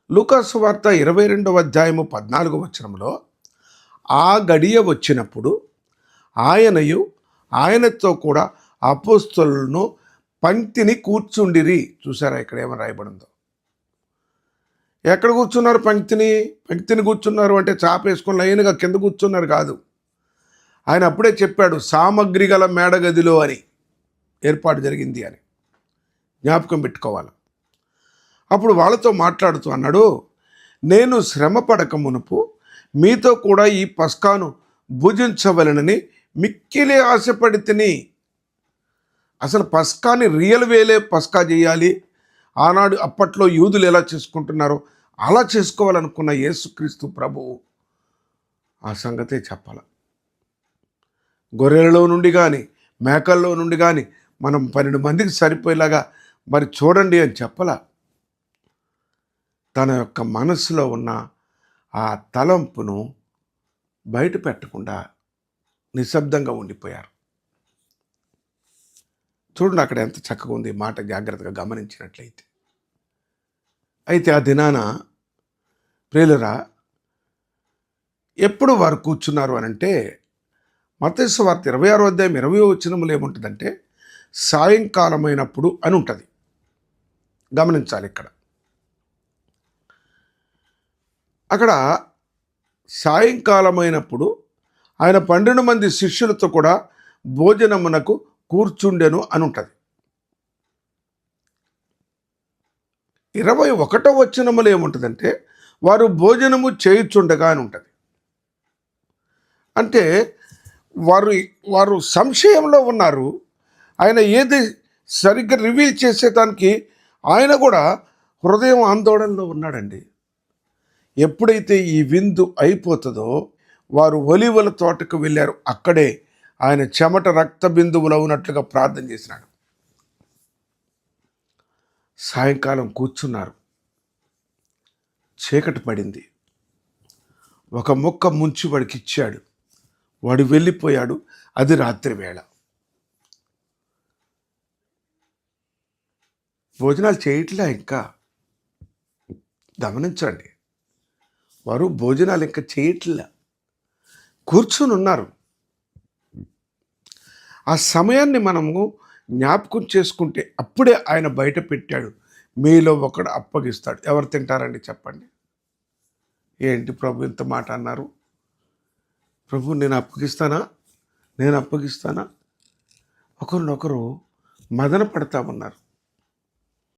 లూకాసు వార్త 22వ అధ్యాయము 14వ వచనంలో, ఆ గడియ వచ్చినప్పుడు ఆయనయు ఆయనతో కూడా అపోస్తలులను పంక్తిని కూర్చుండిరి. చూసారా ఇక్కడ ఏమని రాయబడిందో? ఎక్కడ కూర్చున్నారు? పంక్తిని కూర్చున్నారు అంటే చాపేసుకొని లైన్గా కింద కూర్చున్నారు కాదు. ఆయన అప్పుడే చెప్పాడు, సామగ్రి గల మేడగదిలో అని ఏర్పాటు జరిగింది అని జ్ఞాపకం పెట్టుకోవాలి. అప్పుడు వాళ్ళతో మాట్లాడుతూ అన్నాడు, నేను శ్రమ పడక మునుపు మీతో కూడా ఈ పస్కాను భుజించవలనని మిక్కిలి ఆశపడి తిని. అసలు పస్కాని రియల్ వేలే పస్కా చేయాలి, ఆనాడు అప్పట్లో యూదులు ఎలా చేసుకుంటున్నారో అలా చేసుకోవాలనుకున్న యేసుక్రీస్తు ప్రభువు ఆ సంగతే చెప్పాల. గొర్రెలలో నుండి కానీ మేకల్లో నుండి కానీ మనం 12 మందికి సరిపోయేలాగా మరి చూడండి అని చెప్పలా. తన యొక్క మనసులో ఉన్న ఆ తలంపును బయట పెట్టకుండా నిశ్శబ్దంగా ఉండిపోయారు. చూడండి అక్కడ ఎంత చక్కగా ఉంది మాట, జాగ్రత్తగా గమనించినట్లయితే. అయితే ఆ దినాన ప్రియులరా ఎప్పుడు వారు కూర్చున్నారు అని అంటే, మత్తయి సువార్త 26వ అధ్యాయం 20వ వచనంలో ఏముంటుందంటే, సాయంకాలమైనప్పుడు అని ఉంటుంది. గమనించాలి ఇక్కడ. అక్కడ సాయంకాలమైనప్పుడు ఆయన 12 మంది శిష్యులతో కూడా భోజనమునకు కూర్చుండెను అని ఉంటుంది. 21వ వచనములో ఏముంటుందంటే, వారు భోజనము చేయుచుండగా అని ఉంటుంది. అంటే వారు సంశయంలో ఉన్నారు. ఆయన ఏది సరిగ్గా రివీల్ చేసేదానికి ఆయన కూడా హృదయం ఆందోళనలో ఉన్నాడండి. ఎప్పుడైతే ఈ విందు అయిపోతుందో వారు ఒలీవల తోటకు వెళ్ళారు. అక్కడే ఆయన చెమట రక్త బిందువులు ఉన్నట్లుగా ప్రార్థన చేసినాడు. సాయంకాలం కూర్చున్నారు, చీకటి పడింది. ఒక ముక్క ముంచి వాడికి ఇచ్చాడు, వాడు వెళ్ళిపోయాడు. అది రాత్రి వేళ. భోజనాలు చేయట్లే ఇంకా. గమనించండి, వారు భోజనాలు ఇంకా చేయట్లే, కూర్చుని ఉన్నారు. ఆ సమయాన్ని మనము జ్ఞాపకం చేసుకుంటే అప్పుడే ఆయన బయట పెట్టాడు, మీలో ఒకడు అప్పగిస్తాడు. ఎవరు తింటారండి చెప్పండి? ఏంటి ప్రభు ఇంత మాట అన్నారు? ప్రభు నేను అప్పగిస్తానా? ఒకరినొకరు మదన పడతా ఉన్నారు.